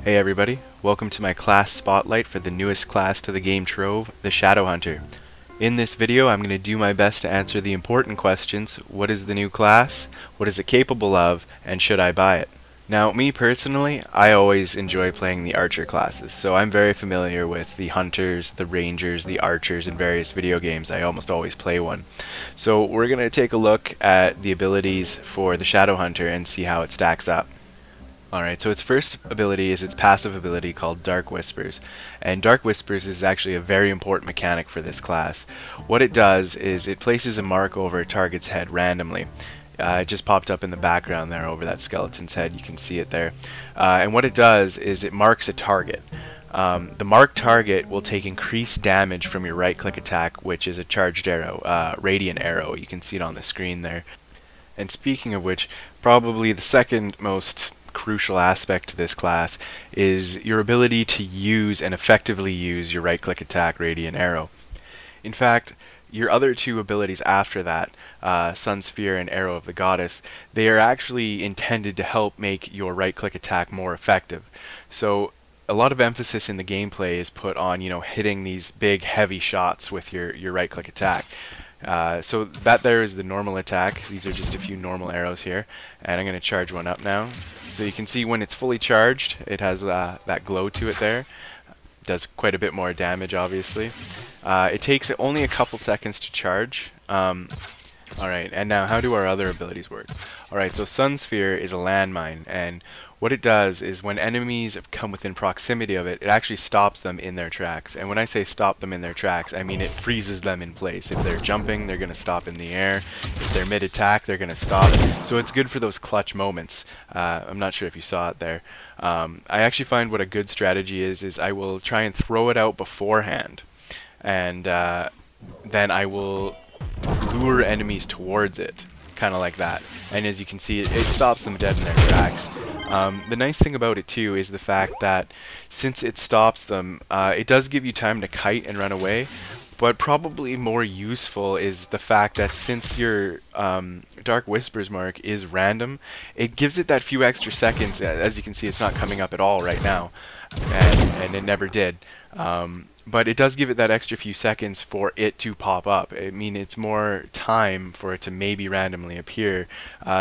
Hey everybody, welcome to my class spotlight for the newest class to the game Trove, the Shadow Hunter. In this video I'm going to do my best to answer the important questions: what is the new class, what is it capable of, and should I buy it? Now me personally, I always enjoy playing the archer classes, so I'm very familiar with the hunters, the rangers, the archers in various video games. I almost always play one. So we're going to take a look at the abilities for the Shadow Hunter and see how it stacks up. Alright, so its first ability is its passive ability called Dark Whispers. And Dark Whispers is actually a very important mechanic for this class. What it does is it places a mark over a target's head randomly. It just popped up in the background there over that skeleton's head, you can see it there. And what it does is it marks a target. The marked target will take increased damage from your right click attack, which is a charged arrow, radiant arrow. You can see it on the screen there. And speaking of which, probably the second most crucial aspect to this class is your ability to use and effectively use your right click attack radiant arrow. In fact, your other two abilities after that, Sun Sphere and Arrow of the Goddess, they are actually intended to help make your right click attack more effective. So a lot of emphasis in the gameplay is put on, hitting these big heavy shots with your right click attack. So that there is the normal attack. These are just a few normal arrows here, and I'm going to charge one up now. So you can see when it's fully charged, it has that glow to it there. It does quite a bit more damage, obviously. It takes only a couple seconds to charge. Alright, and now how do our other abilities work? Alright, so Sun Sphere is a landmine, and what it does is when enemies come within proximity of it, it actually stops them in their tracks. And when I say stop them in their tracks, I mean it freezes them in place. If they're jumping, they're going to stop in the air. If they're mid-attack, they're going to stop. So it's good for those clutch moments. I'm not sure if you saw it there. I actually find what a good strategy is I will try and throw it out beforehand. And then I will lure enemies towards it, kind of like that. And as you can see, it stops them dead in their tracks. The nice thing about it too is the fact that since it stops them, it does give you time to kite and run away, but probably more useful is the fact that since your Dark Whispers mark is random, it gives it that few extra seconds. As you can see, it's not coming up at all right now, and it never did. But it does give it that extra few seconds for it to pop up. I mean, it's more time for it to maybe randomly appear.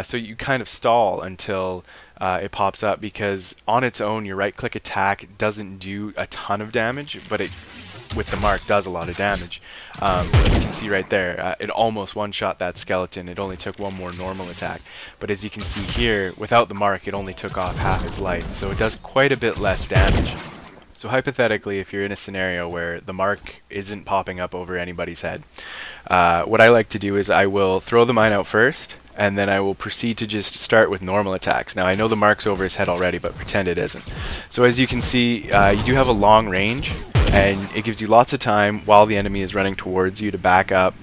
So you kind of stall until it pops up, because on its own, your right click attack doesn't do a ton of damage, but it, with the mark, does a lot of damage. You can see right there, it almost one-shot that skeleton. It only took one more normal attack. But as you can see here, without the mark, it only took off half its life. So it does quite a bit less damage. So hypothetically, if you're in a scenario where the mark isn't popping up over anybody's head, what I like to do is I will throw the mine out first, and then I will proceed to just start with normal attacks. Now I know the mark's over his head already, but pretend it isn't. So as you can see, you do have a long range, and it gives you lots of time while the enemy is running towards you to back up,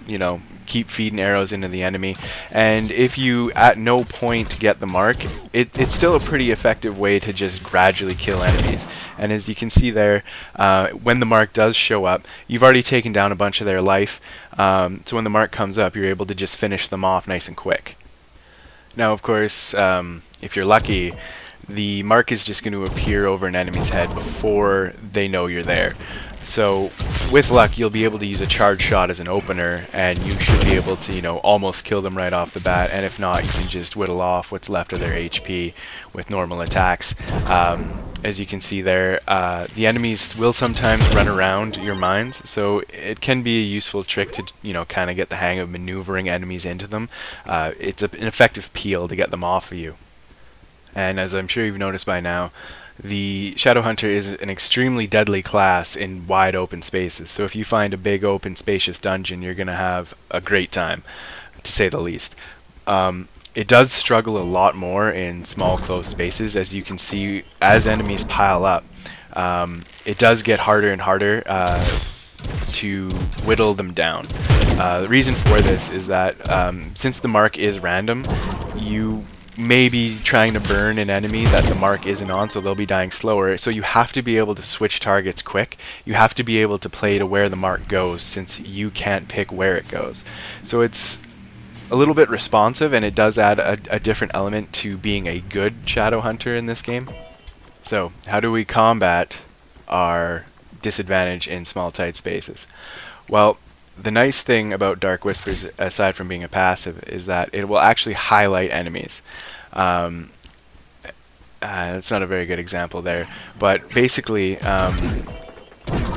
keep feeding arrows into the enemy. And if you at no point get the mark, it's still a pretty effective way to just gradually kill enemies. And as you can see there, when the mark does show up, you've already taken down a bunch of their life. So when the mark comes up, you're able to just finish them off nice and quick. Now, of course, if you're lucky, the mark is just going to appear over an enemy's head before they know you're there. So with luck, you'll be able to use a charge shot as an opener, and you should be able to, almost kill them right off the bat. And if not, you can just whittle off what's left of their HP with normal attacks. As you can see there, the enemies will sometimes run around your mines, so it can be a useful trick to, kind of get the hang of maneuvering enemies into them. It's an effective peel to get them off of you. And as I'm sure you've noticed by now, the Shadow Hunter is an extremely deadly class in wide open spaces. So if you find a big open spacious dungeon, you're going to have a great time, to say the least. It does struggle a lot more in small close spaces. As you can see, as enemies pile up, it does get harder and harder to whittle them down. The reason for this is that since the mark is random, you may be trying to burn an enemy that the mark isn't on, so they'll be dying slower. So you have to be able to switch targets quick. You have to be able to play to where the mark goes, since you can't pick where it goes. So it's a little bit responsive, and it does add a different element to being a good Shadow Hunter in this game. So, how do we combat our disadvantage in small tight spaces? Well, the nice thing about Dark Whispers, aside from being a passive, is that it will actually highlight enemies. That's not a very good example there, but basically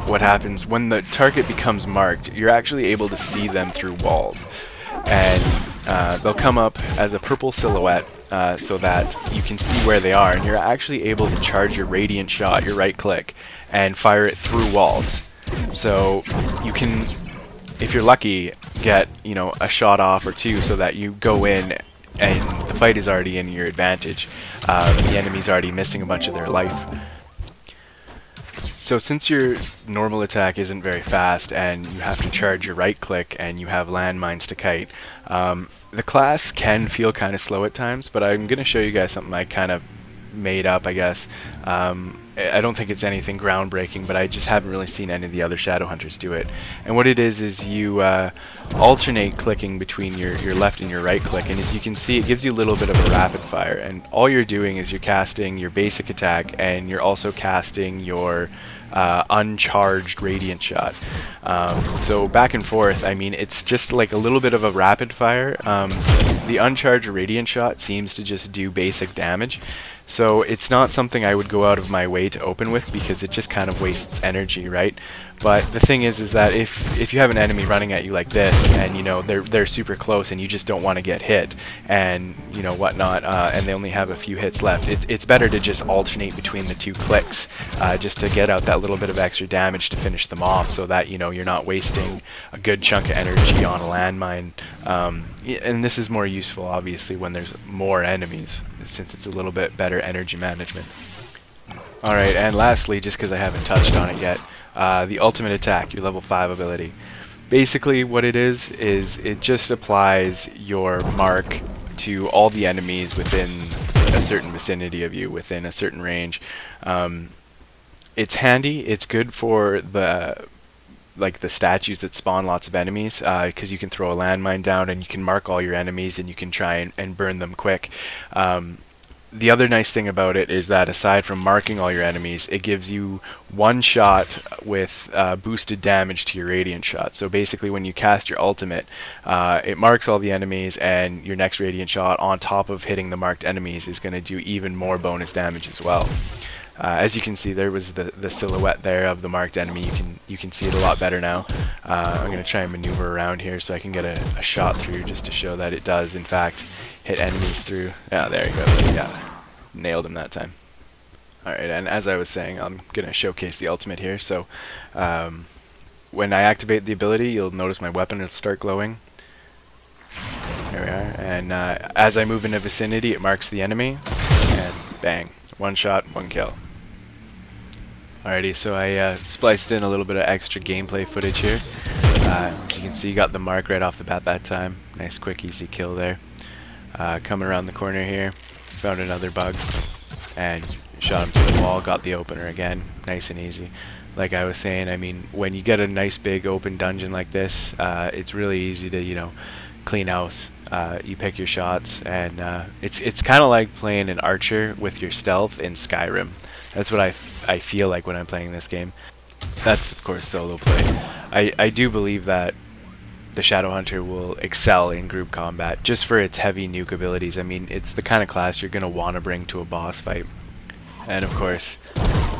what happens when the target becomes marked, you're actually able to see them through walls, and they'll come up as a purple silhouette so that you can see where they are, and you're actually able to charge your radiant shot, your right click, and fire it through walls. So you can, if you're lucky, get a shot off or two so that you go in and the fight is already in your advantage. The enemy's already missing a bunch of their life. So since your normal attack isn't very fast and you have to charge your right click and you have landmines to kite, the class can feel kind of slow at times, but I'm going to show you guys something I kind of made up, I guess. I don't think it's anything groundbreaking, but I just haven't really seen any of the other Shadowhunters do it. And what it is you alternate clicking between your left and your right click, and as you can see, it gives you a little bit of a rapid fire, and all you're doing is you're casting your basic attack and you're also casting your uncharged radiant shot. So back and forth, I mean, it's just like a little bit of a rapid fire. The uncharged radiant shot seems to just do basic damage, so it's not something I would go out of my way to open with because it just kind of wastes energy, right? But the thing is that if you have an enemy running at you like this, and they're super close, and you just don't want to get hit, and whatnot, and they only have a few hits left, it's better to just alternate between the two clicks, just to get out that little bit of extra damage to finish them off, so that you're not wasting a good chunk of energy on a landmine. And this is more useful, obviously, when there's more enemies, since it's a little bit better energy management. Alright, and lastly, just because I haven't touched on it yet, the ultimate attack, your level 5 ability. Basically what it is it just applies your mark to all the enemies within a certain vicinity of you, within a certain range. It's handy, it's good for the statues that spawn lots of enemies, because you can throw a landmine down and you can mark all your enemies and you can try and burn them quick. The other nice thing about it is that aside from marking all your enemies, it gives you one shot with boosted damage to your radiant shot. So basically when you cast your ultimate, it marks all the enemies, and your next radiant shot on top of hitting the marked enemies is going to do even more bonus damage as well. As you can see, there was the silhouette there of the marked enemy. You can see it a lot better now. I'm going to try and maneuver around here so I can get a shot through, just to show that it does in fact hit enemies through. Yeah, there you go. Yeah, nailed him that time. Alright, and as I was saying, I'm going to showcase the ultimate here. So when I activate the ability, you'll notice my weapon will start glowing. There we are. And as I move into vicinity, it marks the enemy, and bang, one shot, one kill. Alrighty, so I spliced in a little bit of extra gameplay footage here. As you can see, got the mark right off the bat that time. Nice, quick, easy kill there. Coming around the corner here, found another bug, and shot him through the wall, got the opener again. Nice and easy. Like I was saying, I mean, when you get a nice big open dungeon like this, it's really easy to, clean house. You pick your shots, and it's kind of like playing an archer with your stealth in Skyrim. That's what I feel like when I'm playing this game. That's of course solo play. I do believe that the Shadowhunter will excel in group combat just for its heavy nuke abilities. I mean, it's the kind of class you're going to want to bring to a boss fight. And of course,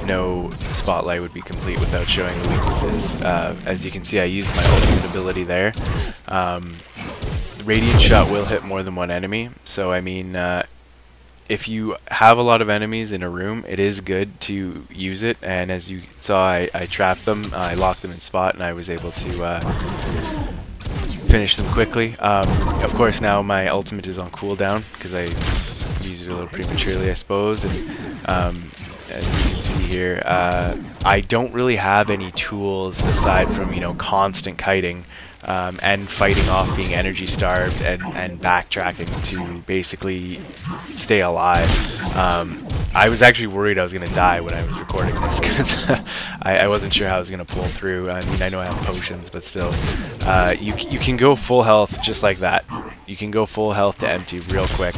no spotlight would be complete without showing the weaknesses. As you can see, I used my ultimate ability there. Radiant shot will hit more than one enemy, so I mean, if you have a lot of enemies in a room, it is good to use it, and as you saw, I trapped them, I locked them in spot, and I was able to finish them quickly. Of course, now my ultimate is on cooldown, because I used it a little prematurely, I suppose, and as you can see here, I don't really have any tools aside from, constant kiting, and fighting off being energy starved, and backtracking to basically stay alive. I was actually worried I was going to die when I was recording this, because I wasn't sure how I was going to pull through. I mean, I know I have potions, but still, you can go full health just like that. You can go full health to empty real quick.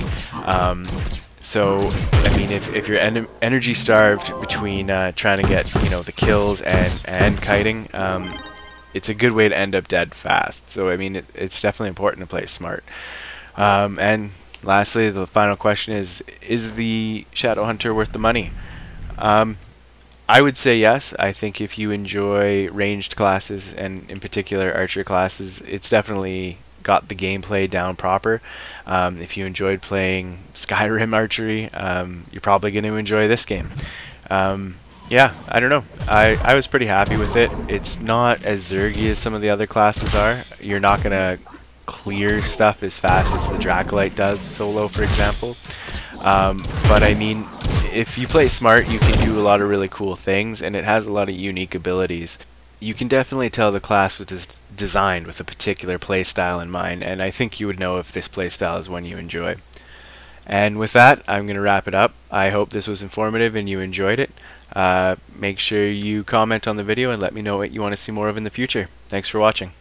So, I mean, if you're energy starved between trying to get, the kills and kiting, it's a good way to end up dead fast. So, I mean, it's definitely important to play smart. And lastly, the final question is the Shadow Hunter worth the money? I would say yes. I think if you enjoy ranged classes, and in particular archer classes, it's definitely got the gameplay down proper. If you enjoyed playing Skyrim archery, you're probably going to enjoy this game. Yeah, I don't know. I was pretty happy with it. It's not as zergy as some of the other classes are. You're not going to clear stuff as fast as the Dracolite does solo, for example. But I mean, if you play smart, you can do a lot of really cool things, and it has a lot of unique abilities. You can definitely tell the class was designed with a particular playstyle in mind, and I think you would know if this playstyle is one you enjoy. And with that, I'm going to wrap it up. I hope this was informative and you enjoyed it. Make sure you comment on the video and let me know what you want to see more of in the future. Thanks for watching.